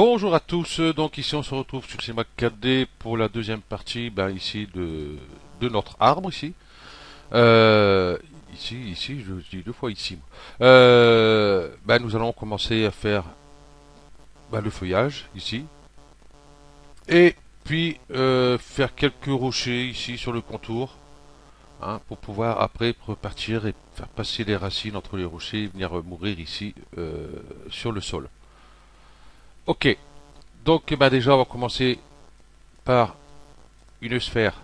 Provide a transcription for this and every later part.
Bonjour à tous, donc ici on se retrouve sur CMAC 4D pour la deuxième partie ici de notre arbre ici. Euh, ici, je dis deux fois ici. Nous allons commencer à faire le feuillage ici et puis faire quelques rochers ici sur le contour, hein, pour pouvoir après repartir et faire passer les racines entre les rochers et venir mourir ici sur le sol. Ok, donc déjà on va commencer par une sphère.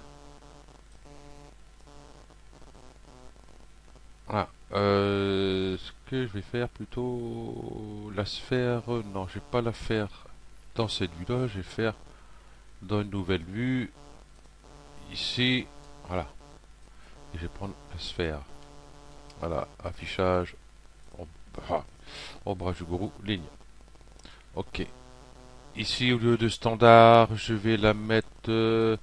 Voilà. Ce que je vais faire plutôt la sphère. Non, je vais pas la faire dans cette vue-là. Je vais faire dans une nouvelle vue ici. Voilà. Et je vais prendre la sphère. Voilà. Affichage. Ombrage, ombrage du gourou. Ligne. Ok. Ici, au lieu de standard, je vais la mettre. Euh,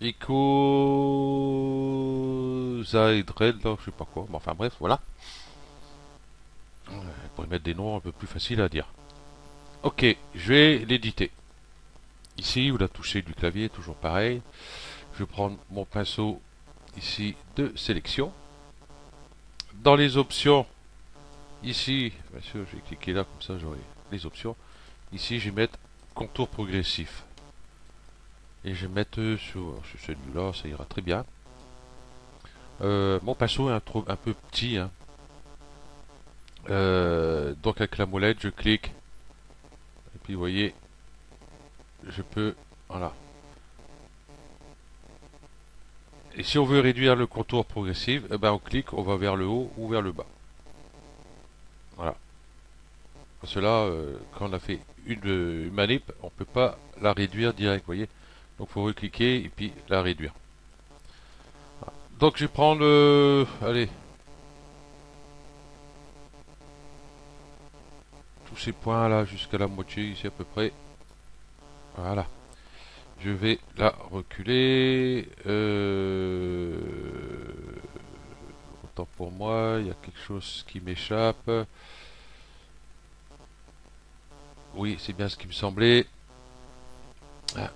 Icosaedrel, je sais pas quoi. Mais enfin bref, voilà. On pourrait mettre des noms un peu plus faciles à dire. Ok, je vais l'éditer. Ici, vous la touchez du clavier, toujours pareil. Je vais prendre mon pinceau ici de sélection. Dans les options, ici, bien sûr, je vais cliquer là, comme ça j'aurai les options. Ici, je vais mettre contour progressif. Et je vais mettre sur celui-là, ça ira très bien. Mon pinceau est un peu petit, hein. Donc avec la molette, je clique. Et puis vous voyez, je peux... Voilà. Et si on veut réduire le contour progressif, on clique, on va vers le haut ou vers le bas. Voilà. Parce que là, quand on a fait une manip, on ne peut pas la réduire direct, vous voyez. Donc il faut recliquer et puis la réduire. Voilà. Donc je vais prendre, allez, tous ces points là jusqu'à la moitié ici à peu près. Voilà. Je vais la reculer. Autant pour moi, il y a quelque chose qui m'échappe. Oui, c'est bien ce qui me semblait. Ah,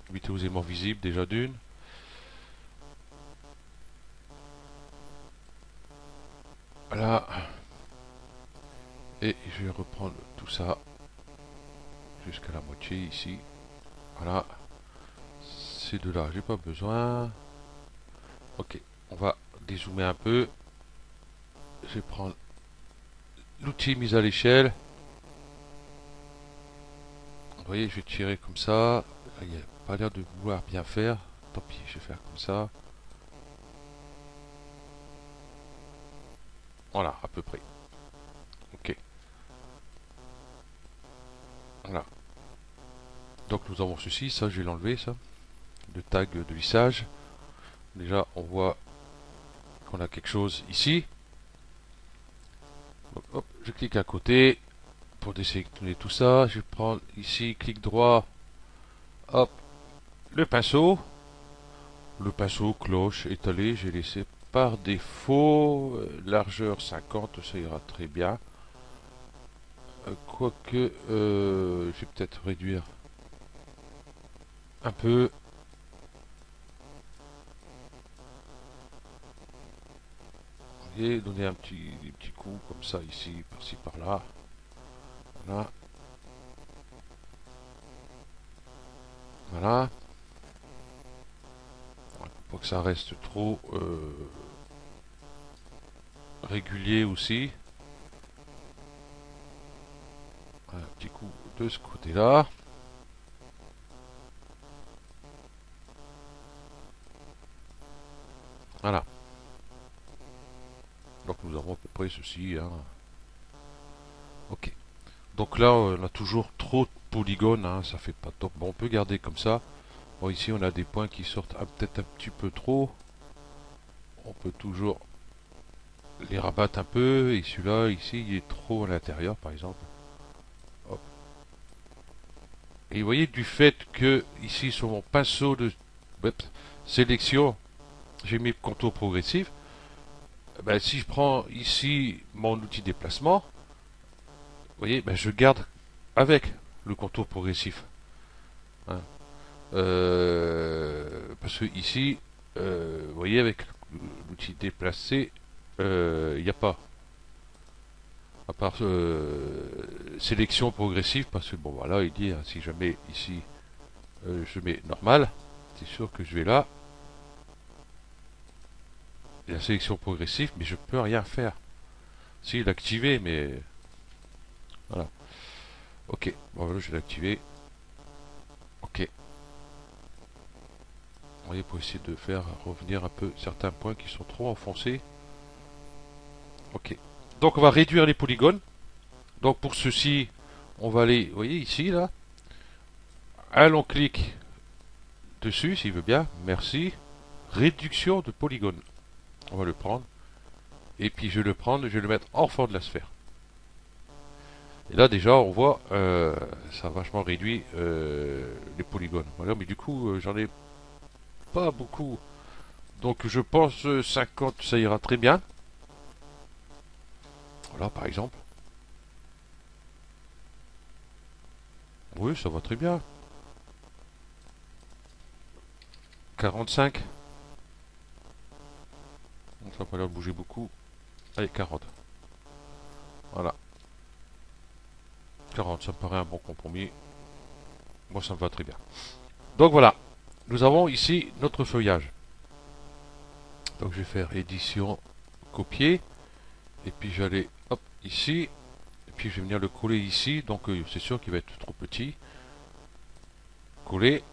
limiter aux aimants visibles déjà d'une. Voilà. Et je vais reprendre tout ça jusqu'à la moitié ici. Voilà. Ces deux-là, j'ai pas besoin. Ok, on va dézoomer un peu. Je vais prendre l'outil mise à l'échelle. Vous voyez, je vais tirer comme ça. Il n'y a pas l'air de vouloir bien faire. Tant pis, je vais faire comme ça. Voilà, à peu près. Ok, voilà. Donc nous avons ceci, ça je vais l'enlever, ça. Le tag de lissage. Déjà, on voit qu'on a quelque chose ici. Donc, hop, je clique à côté pour désélectionner tout ça. Je vais prendre ici, clic droit, hop, le pinceau. Le pinceau cloche étalé, j'ai laissé par défaut. Largeur 50, ça ira très bien. Quoique, je vais peut-être réduire un peu. Et donner des petits coups comme ça ici, par-ci, par-là. Voilà. Voilà. Pour que ça reste trop régulier aussi. Un petit coup de ce côté-là. Voilà. Donc nous avons à peu près ceci, hein. Ok. Donc là, on a toujours trop de polygones, hein, ça fait pas top. Bon, on peut garder comme ça. Bon, ici, on a des points qui sortent peut-être un petit peu trop. On peut toujours les rabattre un peu. Et celui-là, ici, il est trop à l'intérieur, par exemple. Hop. Et vous voyez, du fait que, ici, sur mon pinceau de sélection, j'ai mis contour progressif. ben, si je prends ici mon outil déplacement, vous voyez, ben, je garde avec le contour progressif. Hein. Parce que ici, vous voyez, avec l'outil déplacé, il n'y a pas. À part sélection progressive, parce que bon voilà, il dit, hein, si je mets ici, je mets normal, c'est sûr que je vais là, il y a la sélection progressive, mais je peux rien faire. Si, l'activer, mais voilà. Ok, bon voilà, je vais l'activer. Ok. Vous voyez, pour essayer de faire revenir un peu certains points qui sont trop enfoncés. Ok. Donc on va réduire les polygones. Donc pour ceci, on va aller, vous voyez ici, là, un long clic dessus, s'il veut bien. Merci. Réduction de polygones. On va le prendre. Et puis je vais le prendre, je vais le mettre en fond de la sphère. Et là déjà, on voit, ça a vachement réduit les polygones. Voilà, mais du coup, j'en ai pas beaucoup. Donc je pense 50, ça ira très bien. Voilà, par exemple. Oui, ça va très bien. 45. Donc ça n'a pas l'air de bouger beaucoup. Allez, 40. Voilà. 40, ça me paraît un bon compromis. Moi, ça me va très bien. Donc voilà. Nous avons ici notre feuillage. Donc je vais faire édition, copier. Et puis j'allais, hop, ici. Et puis je vais venir le coller ici. Donc c'est sûr qu'il va être trop petit. Coller.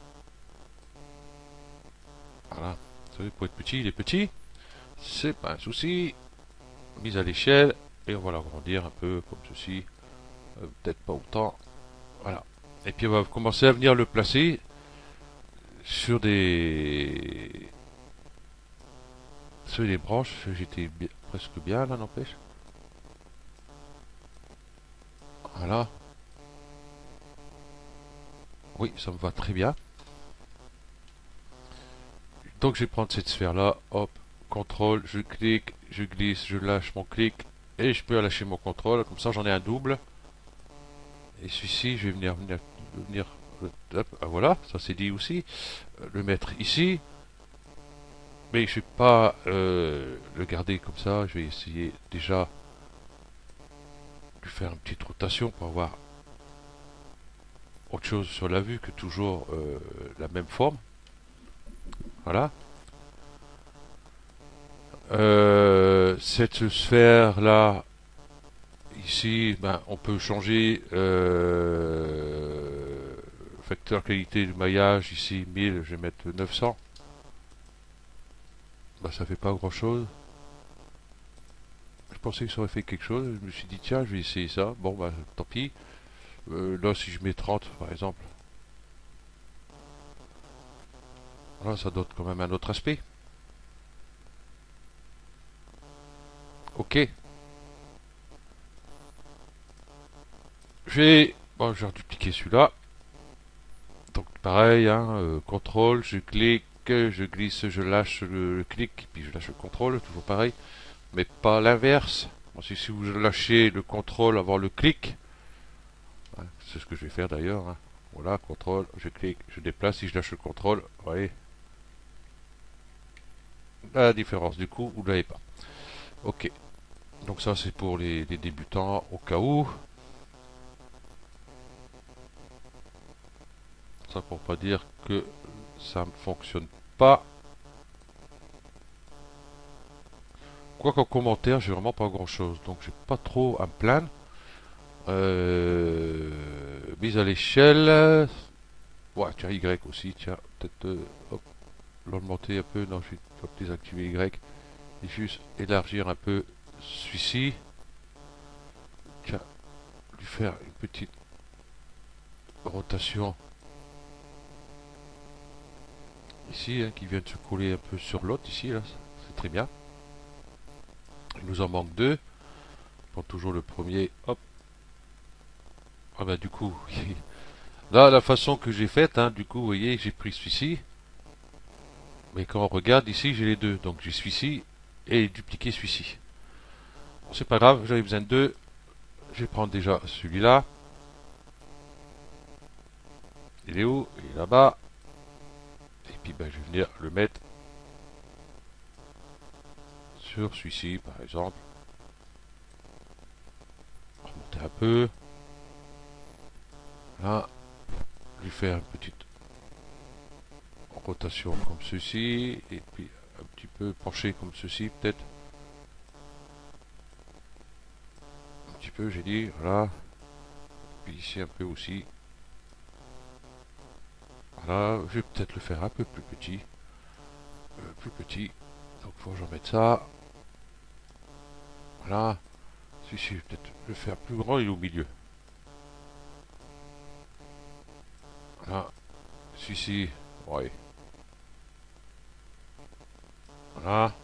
Voilà. Vous savez, pour être petit, il est petit. C'est pas un souci. Mise à l'échelle. Et on va l'agrandir un peu comme ceci. Peut-être pas autant. Voilà. Et puis on va commencer à venir le placer sur des branches. J'étais presque bien là, n'empêche. Voilà. Oui, ça me va très bien. Donc je vais prendre cette sphère là. Hop. Contrôle. Je clique. Je glisse. Je lâche mon clic. Et je peux lâcher mon contrôle. Comme ça j'en ai un double. Et celui-ci, je vais venir hop, ah, voilà, ça c'est dit aussi. Le mettre ici. Mais je ne vais pas le garder comme ça. Je vais essayer déjà de faire une petite rotation pour avoir autre chose sur la vue que toujours la même forme. Voilà. Cette sphère là, ici, ben, on peut changer facteur qualité du maillage. Ici 1000, je vais mettre 900. Ben, ça fait pas grand chose. Je pensais que ça aurait fait quelque chose. Je me suis dit, tiens, je vais essayer ça. Bon, bah, tant pis. Là, si je mets 30, par exemple, là, ça donne quand même un autre aspect. Ok. Bon, je vais redupliquer celui-là. Donc, pareil, hein, contrôle, je clique, je glisse, je lâche le clic, puis je lâche le contrôle, toujours pareil. Mais pas l'inverse. Bon, si vous lâchez le contrôle avant le clic, hein, c'est ce que je vais faire d'ailleurs. Hein. Voilà, contrôle, je clique, je déplace, si je lâche le contrôle, vous voyez la différence. Du coup, vous ne l'avez pas. Ok. Donc ça, c'est pour les débutants au cas où. Ça pour pas dire que ça ne fonctionne pas. Quoi qu'en commentaire, j'ai vraiment pas grand chose. Donc j'ai pas trop à me plaindre. Mise à l'échelle. Ouais, tiens, Y aussi. Tiens, peut-être l'augmenter un peu. Non, je vais désactiver Y. Et juste élargir un peu celui-ci. Tiens, lui faire une petite rotation ici, hein, qui vient de se coller un peu sur l'autre ici, là, c'est très bien. Il nous en manque deux. Pour toujours le premier, hop. Ah bah du coup, là la façon que j'ai faite, hein, du coup, vous voyez, j'ai pris celui-ci. Mais quand on regarde ici, j'ai les deux. Donc j'ai celui-ci et dupliquer celui-ci. Bon, c'est pas grave, j'avais besoin de deux. Je vais prendre déjà celui-là. Il est où? Il est là-bas. Et puis ben, je vais venir le mettre sur celui-ci par exemple. Remonter un peu. Là, je vais faire une petite rotation comme ceci. Et puis un petit peu penché comme ceci peut-être. Un petit peu j'ai dit, voilà. Puis ici un peu aussi. Voilà, je vais peut-être le faire un peu plus petit. Plus petit. Donc faut que j'en mette ça. Voilà. Celui-ci, je vais peut-être le faire plus grand, il est au milieu. Voilà. Celui-ci, ouais. Voilà.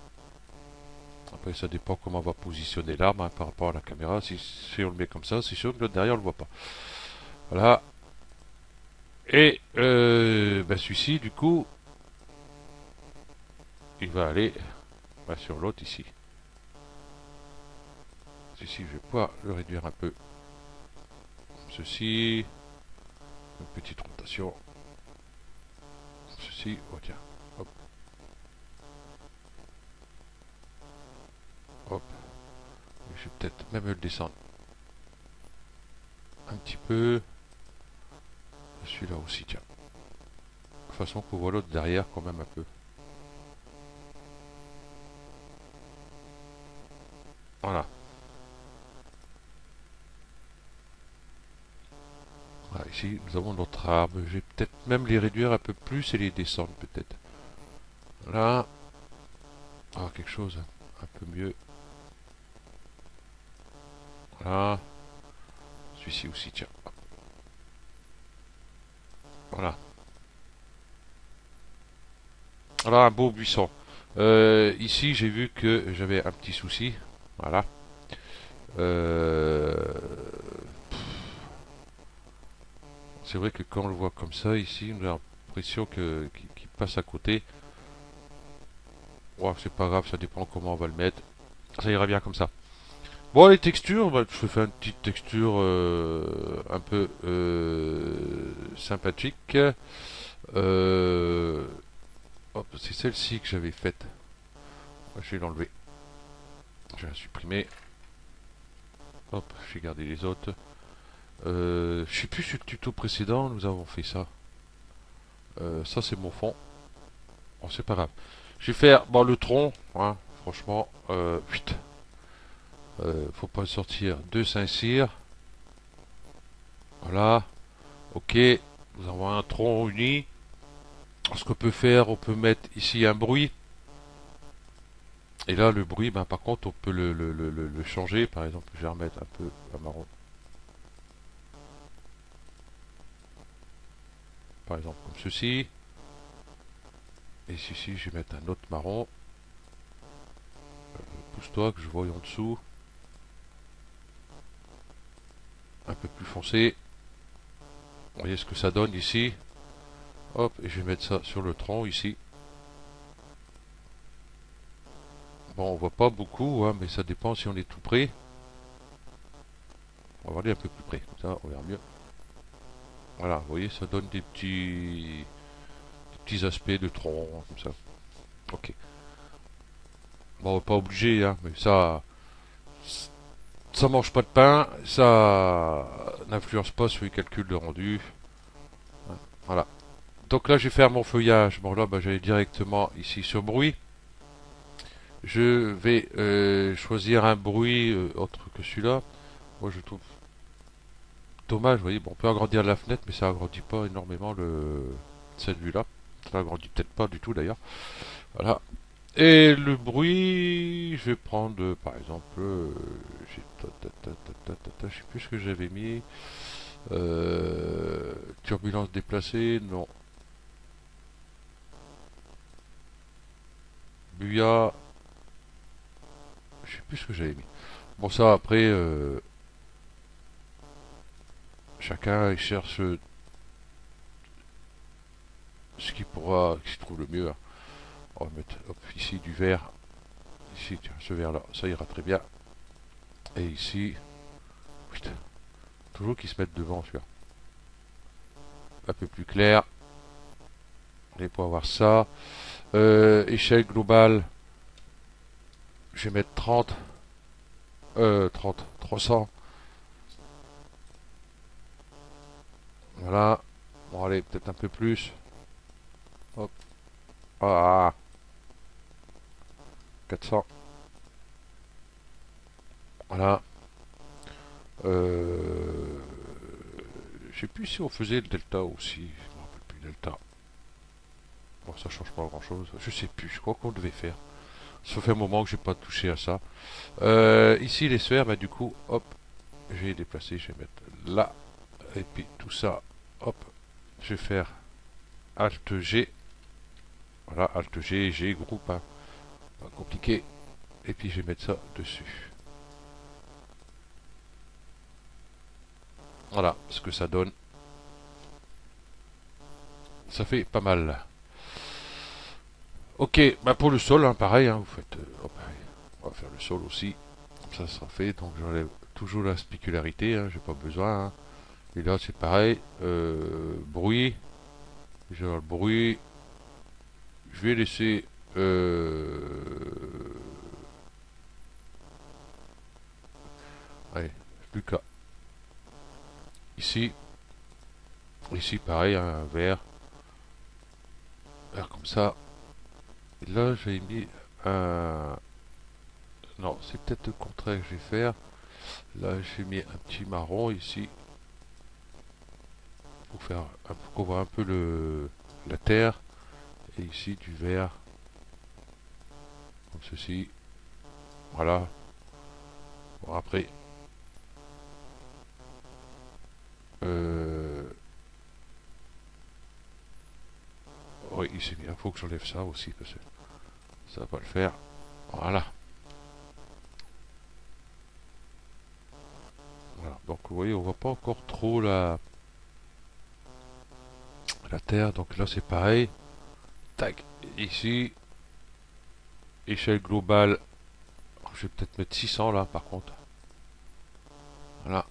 Après, ça dépend comment on va positionner l'arme hein, par rapport à la caméra. Si on le met comme ça, c'est sûr que l'autre derrière, on le voit pas. Voilà. Et ben, celui-ci, du coup, il va aller ben, sur l'autre ici. Celui-ci, je vais pouvoir le réduire un peu. Comme ceci. Une petite rotation. Comme ceci. Oh tiens. Hop. Hop. Je vais peut-être même le descendre un petit peu. Celui-là aussi, tiens. De toute façon qu'on voit l'autre derrière quand même un peu. Voilà. Voilà, ici, nous avons notre arme. Je vais peut-être même les réduire un peu plus et les descendre peut-être. Là. Ah, quelque chose un peu mieux. Voilà. Celui-ci aussi, tiens. Voilà. Voilà un beau buisson. Ici, j'ai vu que j'avais un petit souci. Voilà. Euh, c'est vrai que quand on le voit comme ça, ici, on a l'impression qu'il passe à côté. Ouais, c'est pas grave, ça dépend comment on va le mettre. Ça ira bien comme ça. Bon, les textures, bah, je fais une petite texture un peu sympathique. Euh, hop, c'est celle-ci que j'avais faite. Je vais l'enlever. Je vais la supprimer. Hop, je vais garder les autres. Je sais plus sur le tuto précédent, nous avons fait ça. Ça, c'est mon fond. Bon, c'est pas grave. Je vais faire bon, le tronc. Hein, franchement, vite. Faut pas sortir de Saint-Cyr. Voilà. Ok. Nous avons un tronc uni. Ce qu'on peut faire, on peut mettre ici un bruit. Et là, le bruit, ben, par contre, on peut le changer. Par exemple, je vais remettre un peu un marron. Par exemple, comme ceci. Et ici, je vais mettre un autre marron. Pousse-toi que je vois en dessous. Un peu plus foncé. Vous voyez ce que ça donne ici. Hop, et je vais mettre ça sur le tronc ici. Bon, on voit pas beaucoup, hein, mais ça dépend si on est tout près. On va aller un peu plus près, comme ça on verra mieux. Voilà, vous voyez, ça donne des petits aspects de tronc, comme ça. Ok. Bon, on n'est pas obligé, hein, mais ça mange pas de pain, ça n'influence pas sur les calculs de rendu. Voilà. Donc là, je vais faire mon feuillage. Bon, là, bah, j'allais directement ici sur bruit. Je vais choisir un bruit autre que celui-là. Moi, je trouve dommage, vous voyez. Bon, on peut agrandir la fenêtre, mais ça agrandit pas énormément cette vue-là. Ça agrandit peut-être pas du tout d'ailleurs. Voilà. Et le bruit, je vais prendre par exemple, je sais plus ce que j'avais mis. Turbulence déplacée, non. Buya, je sais plus ce que j'avais mis. Bon ça après, chacun il cherche ce qu'il trouve le mieux. Hein. On va mettre hop, ici du vert, ici, tiens, ce vert là, ça ira très bien. Et ici, putain, toujours qu'ils se mettent devant celui-là. Un peu plus clair. Et pour avoir ça, échelle globale, je vais mettre 30. 30, 300. Voilà. Bon, allez, peut-être un peu plus. Hop. Ah, 400. Voilà. Je sais plus si on faisait le delta aussi. Je me rappelle plus delta. Bon, ça change pas grand chose. Je sais plus. Je crois qu'on devait faire. Ça fait un moment que j'ai pas touché à ça. Ici, les sphères, bah, du coup, hop. Je vais les déplacer. Je vais mettre là. Et puis tout ça, hop. Je vais faire Alt G. Voilà, Alt G, G, groupe. Hein. Pas compliqué. Et puis je vais mettre ça dessus. Voilà ce que ça donne. Ça fait pas mal. Ok, bah pour le sol, hein, pareil, hein, vous faites. Hop, on va faire le sol aussi. Comme ça sera fait. Donc j'enlève toujours la spécularité, hein, j'ai pas besoin. Hein. Et là c'est pareil. Bruit. J'ai le bruit. Je vais laisser. Allez, plus qu'à. Ici. Ici pareil, hein, un vert. Vert comme ça. Et là j'ai mis un. Non, c'est peut-être le contraire que je vais faire. Là, j'ai mis un petit marron ici pour faire pour qu'on voit un peu la terre. Et ici du vert, comme ceci. Voilà. Bon, après, euh, oui, ici, il faut que j'enlève ça aussi parce que ça va pas le faire. Voilà. Voilà. Donc, vous voyez, on voit pas encore trop la terre. Donc là, c'est pareil. Tac. Ici, échelle globale. Je vais peut-être mettre 600 là, par contre. Voilà.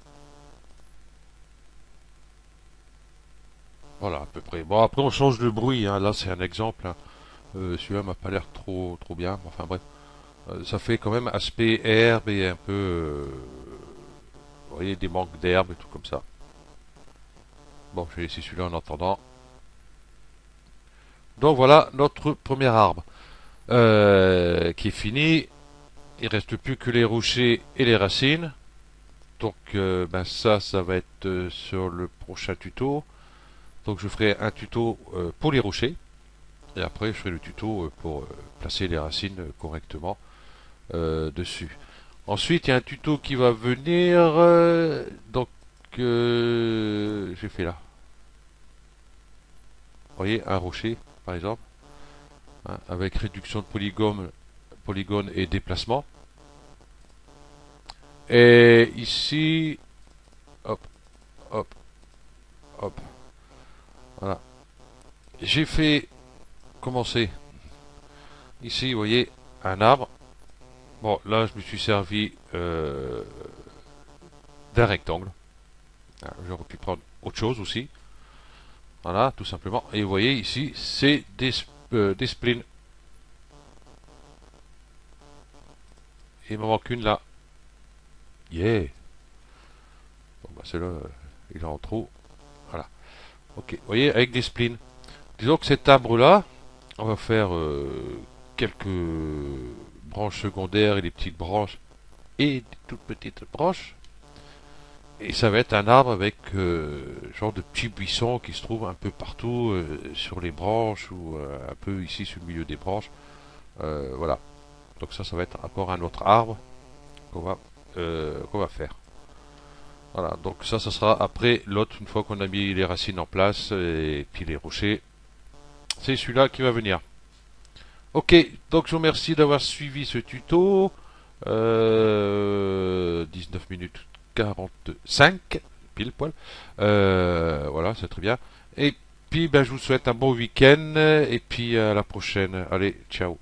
Voilà, à peu près. Bon, après, on change de bruit. Hein. Là, c'est un exemple. Hein. Celui-là m'a pas l'air trop bien. Enfin, bref. Ça fait quand même aspect herbe et un peu. Vous voyez, des manques d'herbe et tout comme ça. Bon, je vais laisser celui-là en attendant. Donc voilà notre premier arbre qui est fini. Il reste plus que les rochers et les racines. Donc ben ça va être sur le prochain tuto. Donc je ferai un tuto pour les rochers. Et après je ferai le tuto pour placer les racines correctement dessus. Ensuite il y a un tuto qui va venir. Donc j'ai fait là. Vous voyez un rocher par exemple. Hein, avec réduction de polygone et déplacement. Et ici, hop, hop, hop, voilà. J'ai fait commencer ici, vous voyez, un arbre. Bon, là, je me suis servi d'un rectangle. J'aurais pu prendre autre chose aussi. Voilà, tout simplement. Et vous voyez ici, c'est des splines. Il m'en manque une là. Yeah. Bon, bah, celle-là, il est en trop. Voilà. Ok, vous voyez, avec des splines. Disons que cet arbre-là, on va faire quelques branches secondaires et des petites branches et des toutes petites branches. Et ça va être un arbre avec genre de petits buissons qui se trouvent un peu partout sur les branches ou un peu ici sur le milieu des branches. Voilà. Donc ça va être encore un autre arbre qu'on va faire. Voilà. Donc ça sera après l'autre une fois qu'on a mis les racines en place et puis les rochers. C'est celui-là qui va venir. Ok, donc je vous remercie d'avoir suivi ce tuto. 19 minutes 45, pile poil. Voilà, c'est très bien. Et puis, ben, je vous souhaite un bon week-end. Et puis, à la prochaine. Allez, ciao.